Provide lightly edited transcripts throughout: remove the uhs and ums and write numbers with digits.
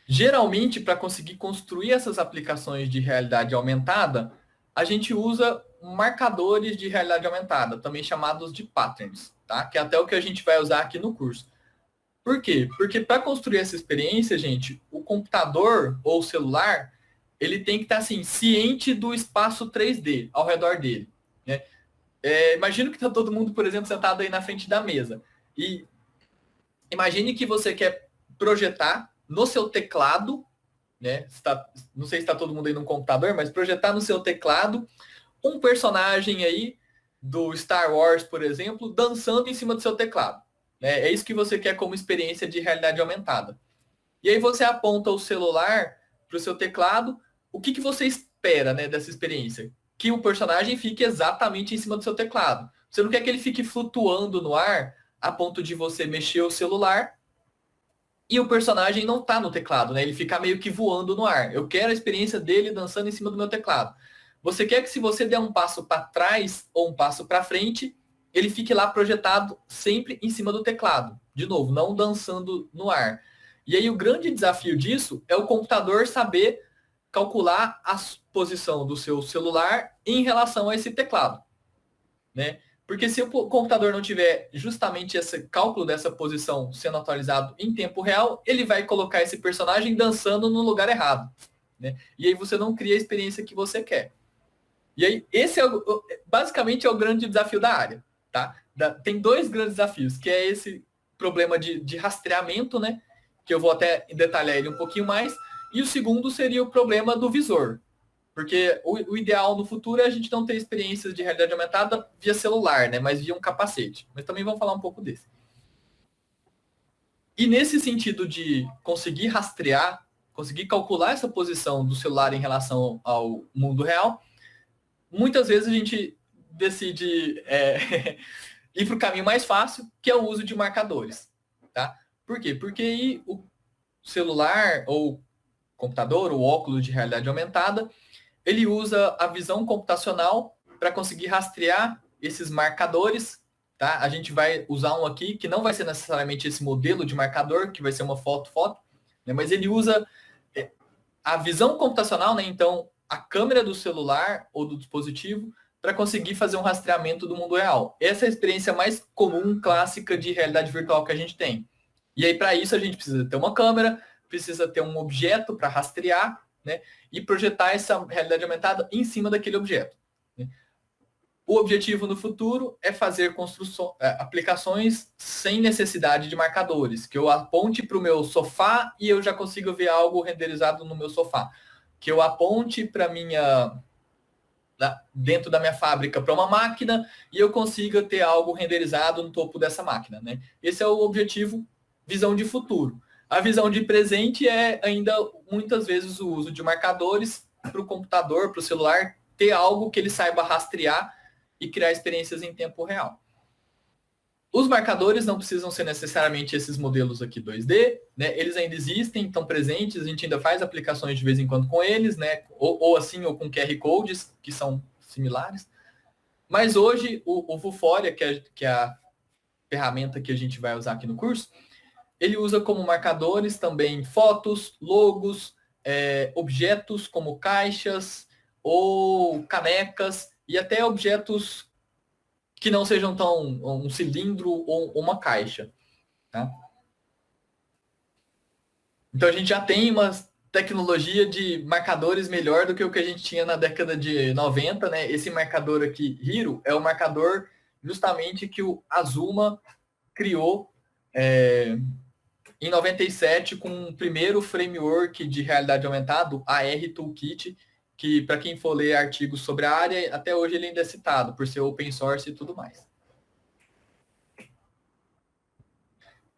Geralmente, para conseguir construir essas aplicações de realidade aumentada, a gente usa marcadores de realidade aumentada, também chamados de patterns, tá? Que é até o que a gente vai usar aqui no curso. Por quê? Porque para construir essa experiência, gente, o computador ou o celular, ele tem que estar assim, ciente do espaço 3D ao redor dele, né? Imagino que está todo mundo, por exemplo, sentado aí na frente da mesa. E imagine que você quer projetar no seu teclado, né? Não sei se está todo mundo aí no computador, mas projetar no seu teclado um personagem aí do Star Wars, por exemplo, dançando em cima do seu teclado. Né? É isso que você quer como experiência de realidade aumentada. E aí você aponta o celular para o seu teclado. O que você espera, né, dessa experiência? Que o personagem fique exatamente em cima do seu teclado. Você não quer que ele fique flutuando no ar a ponto de você mexer o celular e o personagem não tá no teclado, né? Ele fica meio que voando no ar. Eu quero a experiência dele dançando em cima do meu teclado. Você quer que se você der um passo para trás ou um passo para frente, ele fique lá projetado sempre em cima do teclado. De novo, não dançando no ar. E aí o grande desafio disso é o computador saber calcular a posição do seu celular em relação a esse teclado, né? Porque se o computador não tiver justamente esse cálculo dessa posição sendo atualizado em tempo real, ele vai colocar esse personagem dançando no lugar errado, né? E aí você não cria a experiência que você quer. E aí esse é basicamente é o grande desafio da área, tá? Tem dois grandes desafios, que é esse problema de rastreamento, né? Que eu vou até detalhar ele um pouquinho mais. E o segundo seria o problema do visor. Porque o ideal no futuro é a gente não ter experiências de realidade aumentada via celular, né? Mas via um capacete. Mas também vamos falar um pouco desse. E nesse sentido de conseguir rastrear, conseguir calcular essa posição do celular em relação ao mundo real, muitas vezes a gente decide ir para o caminho mais fácil, que é o uso de marcadores. Tá? Por quê? Porque aí o celular ou computador ou óculos de realidade aumentada, ele usa a visão computacional para conseguir rastrear esses marcadores. Tá? A gente vai usar um aqui que não vai ser necessariamente esse modelo de marcador, que vai ser uma foto, né? Mas ele usa a visão computacional, né? Então a câmera do celular ou do dispositivo para conseguir fazer um rastreamento do mundo real. Essa é a experiência mais comum, clássica de realidade virtual que a gente tem. E aí, para isso, a gente precisa ter uma câmera, precisa ter um objeto para rastrear, né? E projetar essa realidade aumentada em cima daquele objeto. Né? O objetivo no futuro é fazer aplicações sem necessidade de marcadores, que eu aponte para o meu sofá e eu já consigo ver algo renderizado no meu sofá. Que eu aponte para minha dentro da minha fábrica para uma máquina e eu consiga ter algo renderizado no topo dessa máquina, né? Esse é o objetivo, visão de futuro. A visão de presente é ainda muitas vezes o uso de marcadores para o computador, para o celular, ter algo que ele saiba rastrear e criar experiências em tempo real. Os marcadores não precisam ser necessariamente esses modelos aqui 2D, né? Eles ainda existem, estão presentes, a gente ainda faz aplicações de vez em quando com eles, né? Ou assim, ou com QR Codes, que são similares. Mas hoje, o Vuforia, que é a ferramenta que a gente vai usar aqui no curso, ele usa como marcadores também fotos, logos, objetos como caixas ou canecas e até objetos que não sejam tão um cilindro ou uma caixa. Tá? Então a gente já tem uma tecnologia de marcadores melhor do que o que a gente tinha na década de 90, né? Esse marcador aqui, Hiro, é o marcador justamente que o Azuma criou em 97 com o primeiro framework de realidade aumentada, a R Toolkit, que para quem for ler artigos sobre a área, até hoje ele ainda é citado, por ser open source e tudo mais.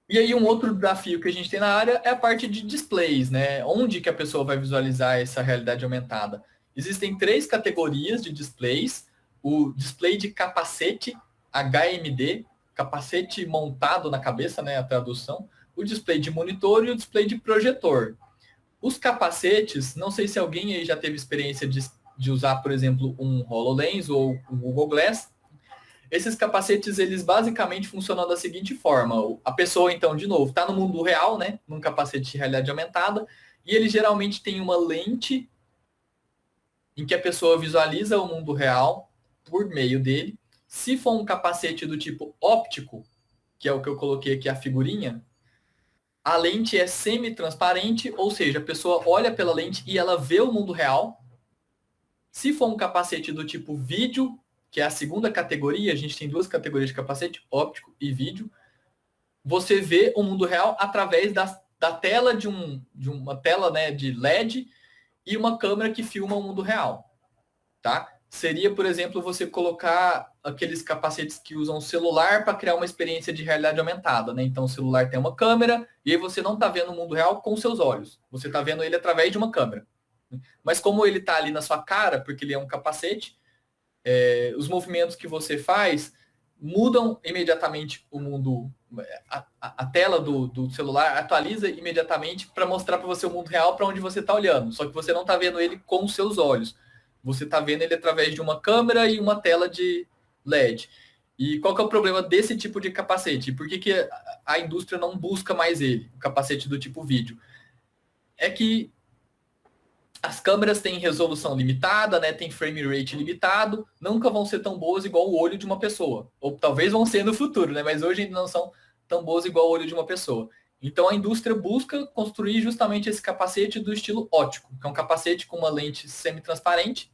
E aí um outro desafio que a gente tem na área é a parte de displays, né? Onde que a pessoa vai visualizar essa realidade aumentada? Existem 3 categorias de displays. O display de capacete, HMD, capacete montado na cabeça, né? A tradução. O display de monitor e o display de projetor. Os capacetes, não sei se alguém aí já teve experiência de usar, por exemplo, um HoloLens ou um Google Glass. Esses capacetes, eles basicamente funcionam da seguinte forma. A pessoa, então, de novo, está no mundo real, né? Num capacete de realidade aumentada, E ele geralmente tem uma lente em que a pessoa visualiza o mundo real por meio dele. Se for um capacete do tipo óptico, que é o que eu coloquei aqui a figurinha, a lente é semi-transparente, ou seja, a pessoa olha pela lente e ela vê o mundo real. Se for um capacete do tipo vídeo, que é a segunda categoria, a gente tem duas categorias de capacete, óptico e vídeo, você vê o mundo real através da tela de uma tela, né, de LED e uma câmera que filma o mundo real, tá? Seria, por exemplo, você colocar aqueles capacetes que usam o celular para criar uma experiência de realidade aumentada, né? Então o celular tem uma câmera e aí você não está vendo o mundo real com seus olhos, você está vendo ele através de uma câmera. Mas como ele está ali na sua cara, porque ele é um capacete, os movimentos que você faz mudam imediatamente o mundo, a tela do celular atualiza imediatamente para mostrar para você o mundo real para onde você está olhando. Só que você não está vendo ele com os seus olhos. Você está vendo ele através de uma câmera e uma tela de LED. E qual que é o problema desse tipo de capacete? Por que a indústria não busca mais ele, o capacete do tipo vídeo? É que as câmeras têm resolução limitada, né? Tem frame rate limitado, nunca vão ser tão boas igual o olho de uma pessoa. Ou talvez vão ser no futuro, né? Mas hoje ainda não são tão boas igual o olho de uma pessoa. Então a indústria busca construir justamente esse capacete do estilo óptico, que é um capacete com uma lente semi-transparente,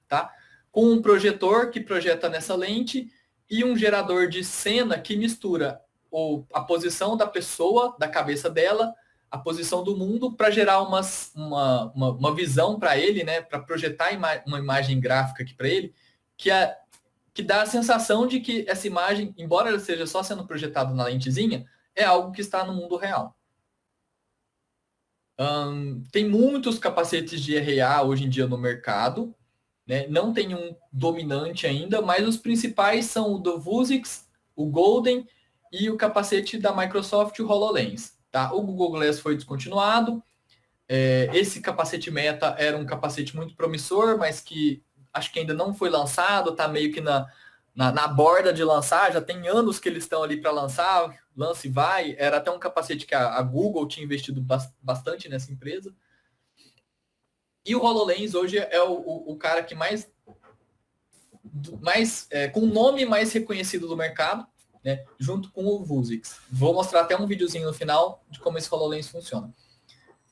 tá? Com um projetor que projeta nessa lente e um gerador de cena que mistura a posição da pessoa, da cabeça dela, a posição do mundo para gerar uma visão para ele, né, para projetar uma imagem gráfica aqui para ele, que dá a sensação de que essa imagem, embora ela seja só sendo projetada na lentezinha, é algo que está no mundo real. Tem muitos capacetes de RA hoje em dia no mercado, né? Não tem um dominante ainda, mas os principais são o do Vuzix, o Golden e o capacete da Microsoft, o HoloLens. Tá? O Google Glass foi descontinuado. Esse capacete Meta era um capacete muito promissor, mas que acho que ainda não foi lançado, está meio que na borda de lançar, já tem anos que eles estão ali para lançar, lança e vai. Era até um capacete que a Google tinha investido bastante nessa empresa. E o HoloLens hoje é o cara que com o nome mais reconhecido do mercado, né, junto com o Vuzix. Vou mostrar até um videozinho no final de como esse HoloLens funciona.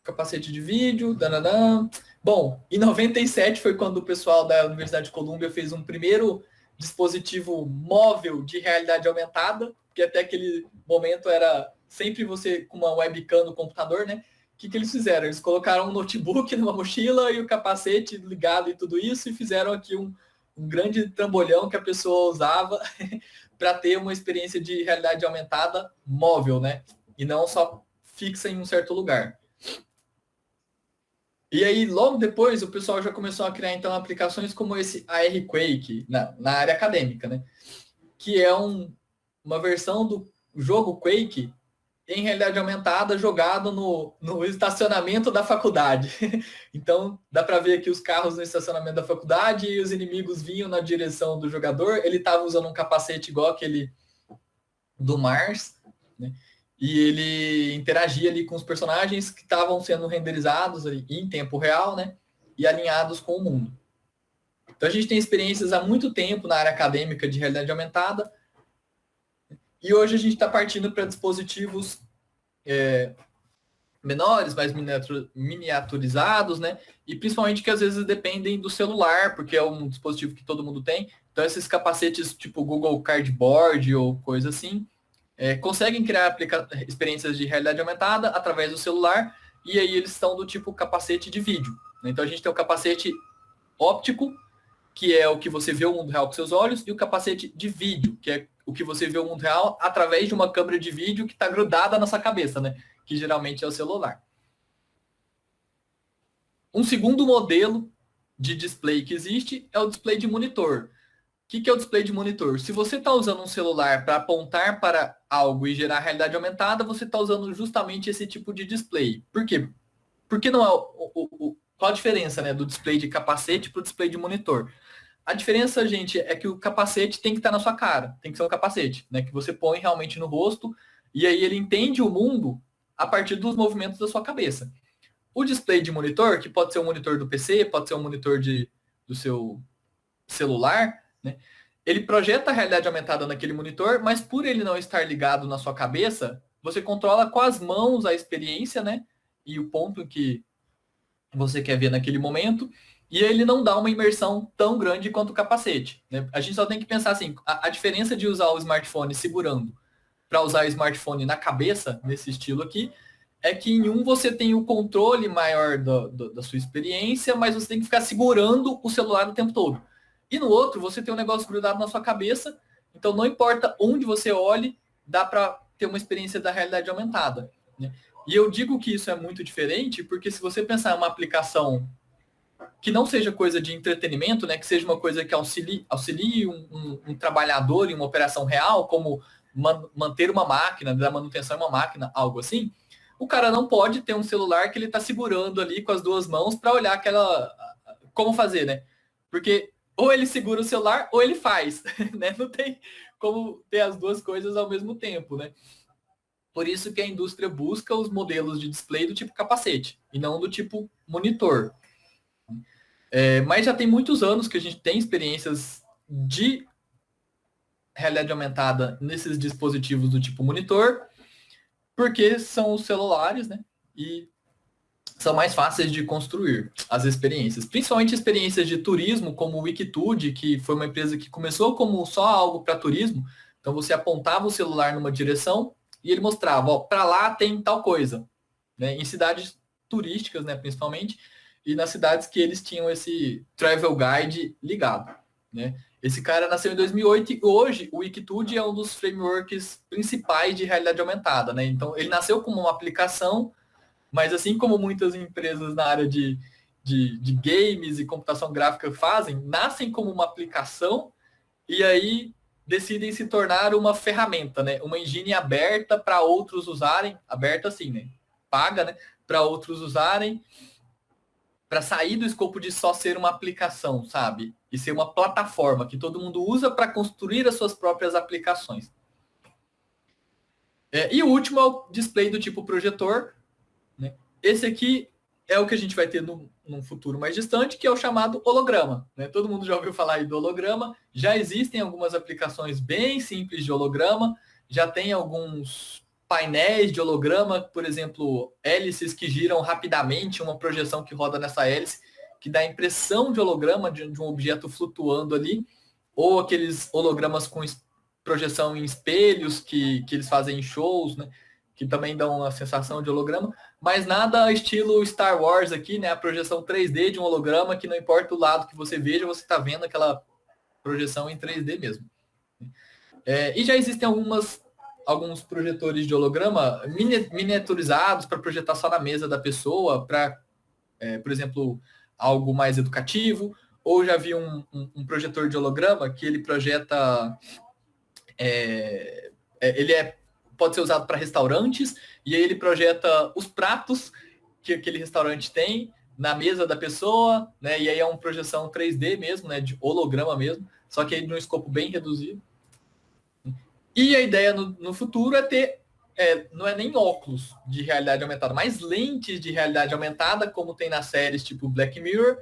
Capacete de vídeo, dananã. Bom, em 97 foi quando o pessoal da Universidade de Colômbia fez um primeiro dispositivo móvel de realidade aumentada, que até aquele momento era sempre você com uma webcam no computador, né? O que eles fizeram? Eles colocaram um notebook numa mochila e o capacete ligado e tudo isso, e fizeram aqui um grande trambolhão que a pessoa usava para ter uma experiência de realidade aumentada móvel, né? E não só fixa em um certo lugar. E aí, logo depois, o pessoal já começou a criar, então, aplicações como esse AR Quake, na área acadêmica, né? Que é uma versão do jogo Quake em realidade aumentada jogado no estacionamento da faculdade. Então, dá para ver aqui os carros no estacionamento da faculdade e os inimigos vinham na direção do jogador. Ele estava usando um capacete igual aquele do Mars, né? E ele interagia ali com os personagens que estavam sendo renderizados ali em tempo real, né? E alinhados com o mundo. Então, a gente tem experiências há muito tempo na área acadêmica de realidade aumentada, e hoje a gente está partindo para dispositivos menores, mais miniaturizados, né? E principalmente que às vezes dependem do celular, porque é um dispositivo que todo mundo tem. Então esses capacetes tipo Google Cardboard ou coisa assim, conseguem criar experiências de realidade aumentada através do celular, e aí eles estão do tipo capacete de vídeo. Então a gente tem o capacete óptico, que é o que você vê o mundo real com seus olhos, e o capacete de vídeo, que é o que você vê o mundo real através de uma câmera de vídeo que está grudada na sua cabeça, né? Que geralmente é o celular. Um segundo modelo de display que existe é o display de monitor. O que é o display de monitor? Se você está usando um celular para apontar para algo e gerar realidade aumentada, você está usando justamente esse tipo de display. Por quê? Porque não é qual a diferença, né, do display de capacete para o display de monitor? A diferença, gente, é que o capacete tem que estar na sua cara, tem que ser um capacete, né, que você põe realmente no rosto, e aí ele entende o mundo a partir dos movimentos da sua cabeça. O display de monitor, que pode ser um monitor do PC, pode ser um monitor do seu celular, né? Ele projeta a realidade aumentada naquele monitor, mas por ele não estar ligado na sua cabeça, você controla com as mãos a experiência, né? E o ponto que você quer ver naquele momento, e ele não dá uma imersão tão grande quanto o capacete, né? A gente só tem que pensar assim, a diferença de usar o smartphone segurando para usar o smartphone na cabeça, nesse estilo aqui, é que em um você tem o controle maior da sua experiência, mas você tem que ficar segurando o celular o tempo todo. E no outro, você tem um negócio grudado na sua cabeça, então não importa onde você olhe, dá para ter uma experiência da realidade aumentada, né? E eu digo que isso é muito diferente, porque se você pensar em uma aplicação que não seja coisa de entretenimento, né, que seja uma coisa que auxilie um trabalhador em uma operação real, como manter uma máquina, dar manutenção em uma máquina, algo assim, o cara não pode ter um celular que ele está segurando ali com as duas mãos para olhar aquela... Como fazer, né? Porque ou ele segura o celular ou ele faz, né? Não tem como ter as duas coisas ao mesmo tempo, né? Por isso que a indústria busca os modelos de display do tipo capacete e não do tipo monitor. Mas já tem muitos anos que a gente tem experiências de realidade aumentada nesses dispositivos do tipo monitor, porque são os celulares, né? E são mais fáceis de construir as experiências. Principalmente experiências de turismo, como o Wikitude, que foi uma empresa que começou como só algo para turismo. Então você apontava o celular numa direção e ele mostrava, ó, para lá tem tal coisa, né? Em cidades turísticas, né, principalmente, e nas cidades que eles tinham esse travel guide ligado, né? Esse cara nasceu em 2008 e hoje o Wikitude é um dos frameworks principais de realidade aumentada, né? Então ele nasceu como uma aplicação, mas assim como muitas empresas na área de games e computação gráfica fazem, nascem como uma aplicação e aí decidem se tornar uma ferramenta, né? Uma engine aberta para outros usarem, aberta assim, né? Paga, né? Para outros usarem, para sair do escopo de só ser uma aplicação, sabe? E ser uma plataforma que todo mundo usa para construir as suas próprias aplicações. E o último é o display do tipo projetor, né? Esse aqui é o que a gente vai ter num futuro mais distante, que é o chamado holograma, né? Todo mundo já ouviu falar aí do holograma. Já existem algumas aplicações bem simples de holograma, já tem alguns painéis de holograma, por exemplo, hélices que giram rapidamente, uma projeção que roda nessa hélice, que dá a impressão de holograma de um objeto flutuando ali, ou aqueles hologramas com projeção em espelhos que eles fazem em shows, né? Que também dão uma sensação de holograma, mas nada estilo Star Wars aqui, né? A projeção 3D de um holograma, que não importa o lado que você veja, você está vendo aquela projeção em 3D mesmo. E já existem alguns projetores de holograma miniaturizados para projetar só na mesa da pessoa, para, por exemplo, algo mais educativo, ou já vi um projetor de holograma que ele projeta... pode ser usado para restaurantes, e aí ele projeta os pratos que aquele restaurante tem na mesa da pessoa, né? E aí é uma projeção 3D mesmo, né? De holograma mesmo, só que aí num escopo bem reduzido. E a ideia no futuro é ter, não é nem óculos de realidade aumentada, mas lentes de realidade aumentada, como tem nas séries tipo Black Mirror,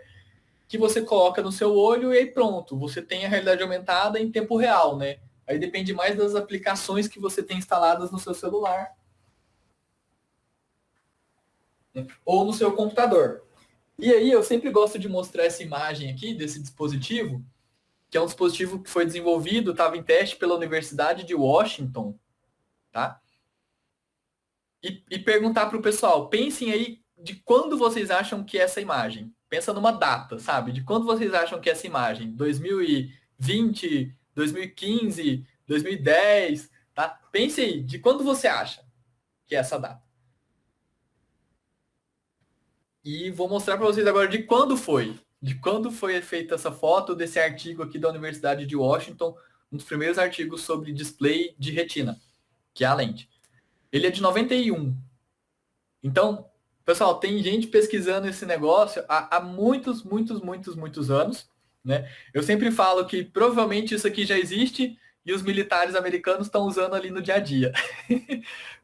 que você coloca no seu olho e aí pronto, você tem a realidade aumentada em tempo real, né? Aí depende mais das aplicações que você tem instaladas no seu celular, né? Ou no seu computador. E aí eu sempre gosto de mostrar essa imagem aqui desse dispositivo, que é um dispositivo que foi desenvolvido, estava em teste pela Universidade de Washington, tá? E perguntar para o pessoal, pensem aí de quando vocês acham que é essa imagem. Pensa numa data, sabe? De quando vocês acham que é essa imagem? 2020, 2015, 2010, tá? Pense aí, de quando você acha que é essa data? E vou mostrar para vocês agora de quando foi. De quando foi feita essa foto desse artigo aqui da Universidade de Washington, um dos primeiros artigos sobre display de retina, que é a lente. Ele é de 91. Então, pessoal, tem gente pesquisando esse negócio há muitos, muitos, muitos, muitos anos, né? Eu sempre falo que provavelmente isso aqui já existe e os militares americanos estão usando ali no dia a dia.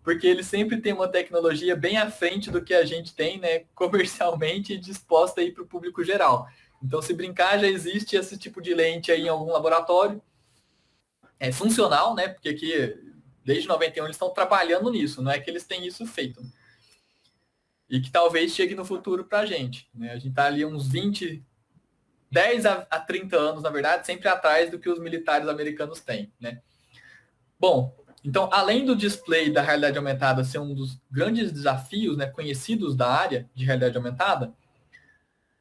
Porque eles sempre têm uma tecnologia bem à frente do que a gente tem, né, comercialmente disposta aí para o público geral. Então, se brincar, já existe esse tipo de lente aí em algum laboratório. É funcional, né? Porque aqui, desde 91, eles estão trabalhando nisso, não é que eles têm isso feito. E que talvez chegue no futuro para a gente. Né? A gente está ali uns 20, 10 a 30 anos, na verdade, sempre atrás do que os militares americanos têm. Né? Bom, então, além do display da realidade aumentada ser um dos grandes desafios, né, conhecidos da área de realidade aumentada,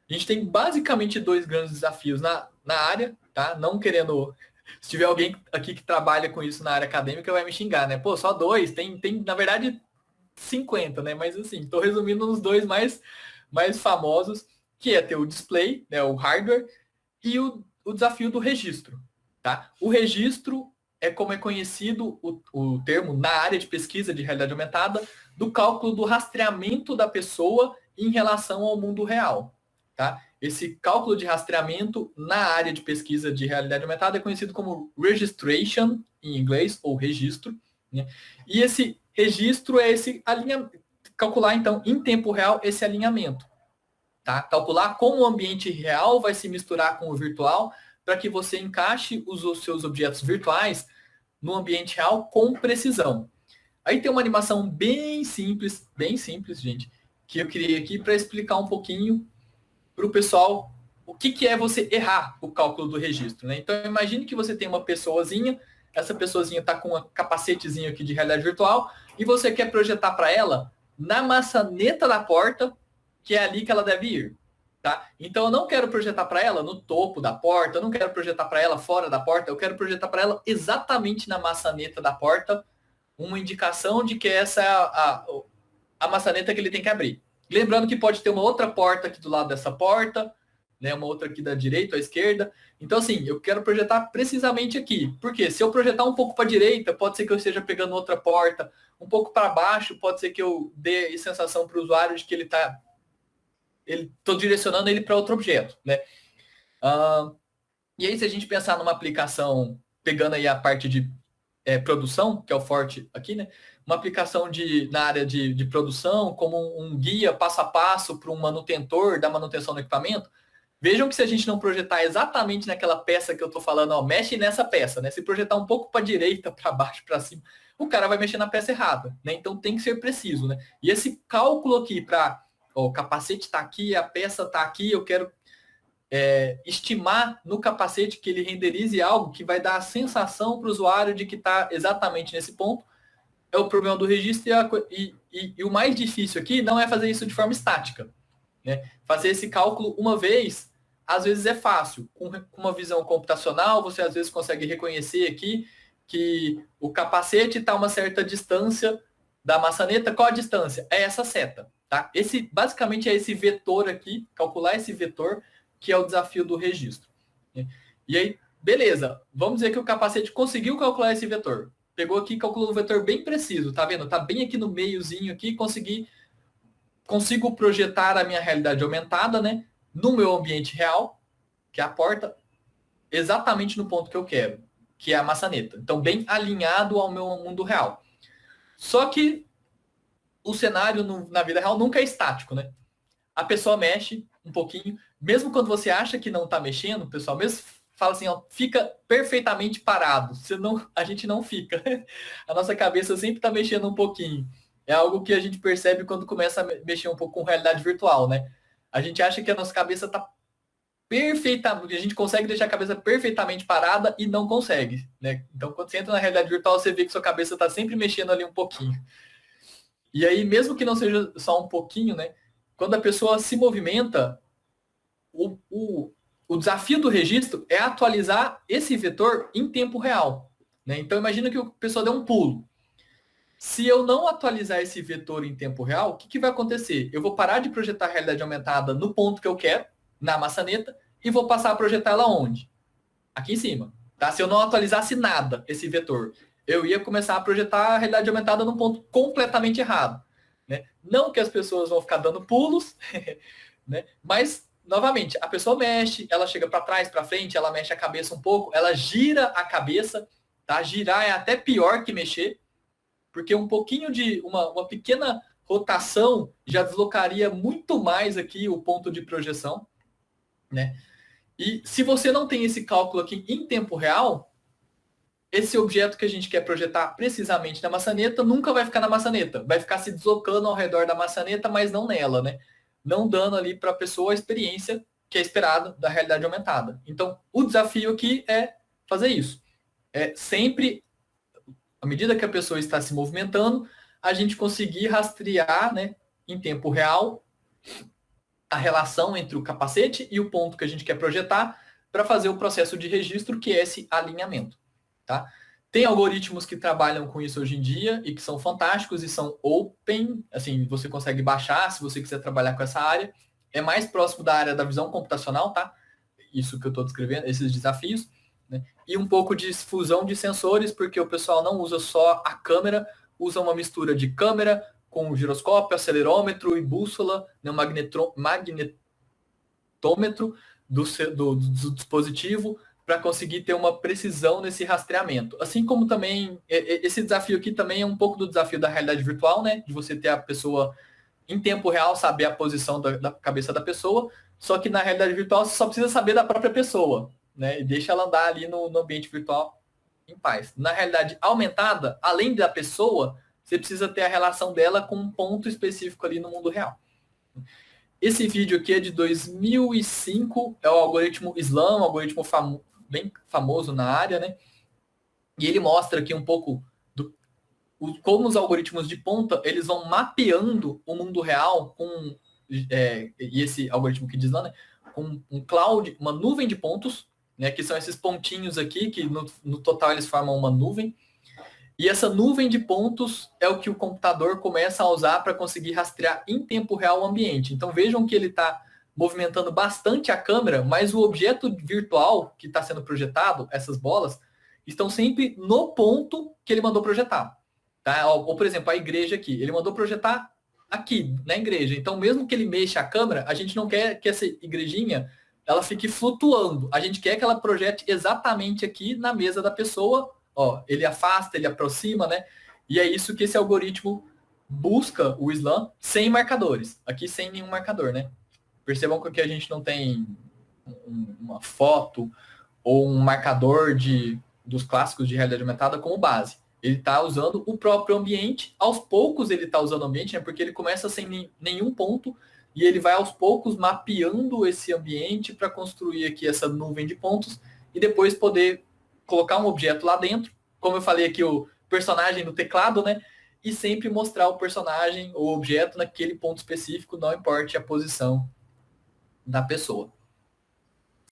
a gente tem basicamente dois grandes desafios na área, tá? Não querendo... Se tiver alguém aqui que trabalha com isso na área acadêmica, vai me xingar, né? Pô, só dois? Tem na verdade, 50, né? Mas assim, estou resumindo nos dois mais famosos, que é ter o display, né, o hardware, e o desafio do registro, tá? O registro é como é conhecido o termo na área de pesquisa de realidade aumentada, do cálculo do rastreamento da pessoa em relação ao mundo real, tá? Esse cálculo de rastreamento na área de pesquisa de realidade aumentada é conhecido como registration, em inglês, ou registro, né? E esse registro é esse alinhamento, calcular então em tempo real esse alinhamento, tá? Calcular como o ambiente real vai se misturar com o virtual para que você encaixe os seus objetos virtuais no ambiente real com precisão. Aí tem uma animação bem simples, gente, que eu criei aqui para explicar um pouquinho para o pessoal o que é você errar o cálculo do registro. Né? Então, imagine que você tem uma pessoazinha, essa pessoazinha está com um capacetezinho aqui de realidade virtual, e você quer projetar para ela na maçaneta da porta, que é ali que ela deve ir. Tá? Então, eu não quero projetar para ela no topo da porta, eu não quero projetar para ela fora da porta, eu quero projetar para ela exatamente na maçaneta da porta, uma indicação de que essa é a maçaneta que ele tem que abrir. Lembrando que pode ter uma outra porta aqui do lado dessa porta, né, uma outra aqui da direita ou à esquerda. Então, assim, eu quero projetar precisamente aqui. Porque se eu projetar um pouco para a direita, pode ser que eu esteja pegando outra porta. Um pouco para baixo, pode ser que eu dê a sensação para o usuário de que estou direcionando ele para outro objeto. Né? E aí, se a gente pensar numa aplicação, pegando aí a parte de produção, que é o forte aqui, né? Uma aplicação na área de produção, como um guia passo a passo para um manutentor da manutenção do equipamento. Vejam que se a gente não projetar exatamente naquela peça que eu estou falando, ó, mexe nessa peça, né? Se projetar um pouco para a direita, para baixo, para cima, o cara vai mexer na peça errada, né? Então tem que ser preciso, né? E esse cálculo aqui para o capacete está aqui, a peça está aqui, eu quero estimar no capacete que ele renderize algo que vai dar a sensação para o usuário de que está exatamente nesse ponto. É o problema do registro e o mais difícil aqui não é fazer isso de forma estática. Né? Fazer esse cálculo uma vez, às vezes é fácil. Com uma visão computacional, você às vezes consegue reconhecer aqui que o capacete está a uma certa distância da maçaneta. Qual a distância? É essa seta. Tá? Basicamente é esse vetor aqui, calcular esse vetor, que é o desafio do registro. E aí, beleza, vamos dizer que o capacete conseguiu calcular esse vetor. Pegou aqui e calculou um vetor bem preciso, tá vendo? Tá bem aqui no meiozinho aqui, consigo projetar a minha realidade aumentada, né, no meu ambiente real, que é a porta, exatamente no ponto que eu quero, que é a maçaneta. Então, bem alinhado ao meu mundo real. Só que o cenário na vida real nunca é estático, né? A pessoa mexe um pouquinho, mesmo quando você acha que não está mexendo, o pessoal mesmo fala assim, ó, fica perfeitamente parado, senão a gente não fica. A nossa cabeça sempre está mexendo um pouquinho. É algo que a gente percebe quando começa a mexer um pouco com realidade virtual, né? A gente acha que a nossa cabeça está perfeitamente, a gente consegue deixar a cabeça perfeitamente parada e não consegue, né? Então, quando você entra na realidade virtual, você vê que sua cabeça está sempre mexendo ali um pouquinho. E aí, mesmo que não seja só um pouquinho, né? Quando a pessoa se movimenta, o desafio do registro é atualizar esse vetor em tempo real. Né? Então, imagina que a pessoa deu um pulo. Se eu não atualizar esse vetor em tempo real, o que vai acontecer? Eu vou parar de projetar a realidade aumentada no ponto que eu quero, na maçaneta, e vou passar a projetar ela onde? Aqui em cima. Tá? Se eu não atualizasse nada, esse vetor, eu ia começar a projetar a realidade aumentada num ponto completamente errado. Né? Não que as pessoas vão ficar dando pulos, né? Mas, novamente, a pessoa mexe, ela chega para trás, para frente, ela mexe a cabeça um pouco, ela gira a cabeça, Tá? Girar é até pior que mexer, porque um pouquinho de uma pequena rotação já deslocaria muito mais aqui o ponto de projeção, né? E se você não tem esse cálculo aqui em tempo real, esse objeto que a gente quer projetar precisamente na maçaneta nunca vai ficar na maçaneta, vai ficar se deslocando ao redor da maçaneta, mas não nela, né? Não dando ali para a pessoa a experiência que é esperada da realidade aumentada. Então, o desafio aqui é fazer isso. É sempre, à medida que a pessoa está se movimentando, a gente conseguir rastrear, né, em tempo real a relação entre o capacete e o ponto que a gente quer projetar para fazer o processo de registro, que é esse alinhamento. Tá? Tem algoritmos que trabalham com isso hoje em dia e que são fantásticos e são open, assim, você consegue baixar se você quiser trabalhar com essa área. É mais próximo da área da visão computacional, tá? Isso que eu estou descrevendo, esses desafios. Né? E um pouco de fusão de sensores, porque o pessoal não usa só a câmera, usa uma mistura de câmera com giroscópio, acelerômetro e bússola, né, um magnetômetro do dispositivo para conseguir ter uma precisão nesse rastreamento. Assim como também, esse desafio aqui também é um pouco do desafio da realidade virtual, né? De você ter a pessoa em tempo real, saber a posição da cabeça da pessoa, só que na realidade virtual você só precisa saber da própria pessoa, né? E deixa ela andar ali no ambiente virtual em paz. Na realidade aumentada, além da pessoa, você precisa ter a relação dela com um ponto específico ali no mundo real. Esse vídeo aqui é de 2005, é o algoritmo SLAM, um algoritmo bem famoso na área, né? E ele mostra aqui um pouco como os algoritmos de ponta, eles vão mapeando o mundo real com, e esse algoritmo que diz lá, né? Com um cloud, uma nuvem de pontos, né? Que são esses pontinhos aqui, que no total eles formam uma nuvem. E essa nuvem de pontos é o que o computador começa a usar para conseguir rastrear em tempo real o ambiente. Então vejam que ele está movimentando bastante a câmera, mas o objeto virtual que está sendo projetado, essas bolas, estão sempre no ponto que ele mandou projetar. Tá? Ou, por exemplo, a igreja aqui. Ele mandou projetar aqui, na igreja. Então, mesmo que ele mexa a câmera, a gente não quer que essa igrejinha ela fique flutuando. A gente quer que ela projete exatamente aqui na mesa da pessoa. Ó, ele afasta, ele aproxima, né? E é isso que esse algoritmo busca, o SLAM, sem marcadores. Aqui sem nenhum marcador, né? Percebam que aqui a gente não tem uma foto ou um marcador dos clássicos de realidade aumentada como base. Ele está usando o próprio ambiente. Aos poucos ele está usando o ambiente, né? Porque ele começa sem nenhum ponto e ele vai aos poucos mapeando esse ambiente para construir aqui essa nuvem de pontos e depois poder colocar um objeto lá dentro, como eu falei aqui, o personagem no teclado, né? E sempre mostrar o personagem ou objeto naquele ponto específico, não importe a posição da pessoa.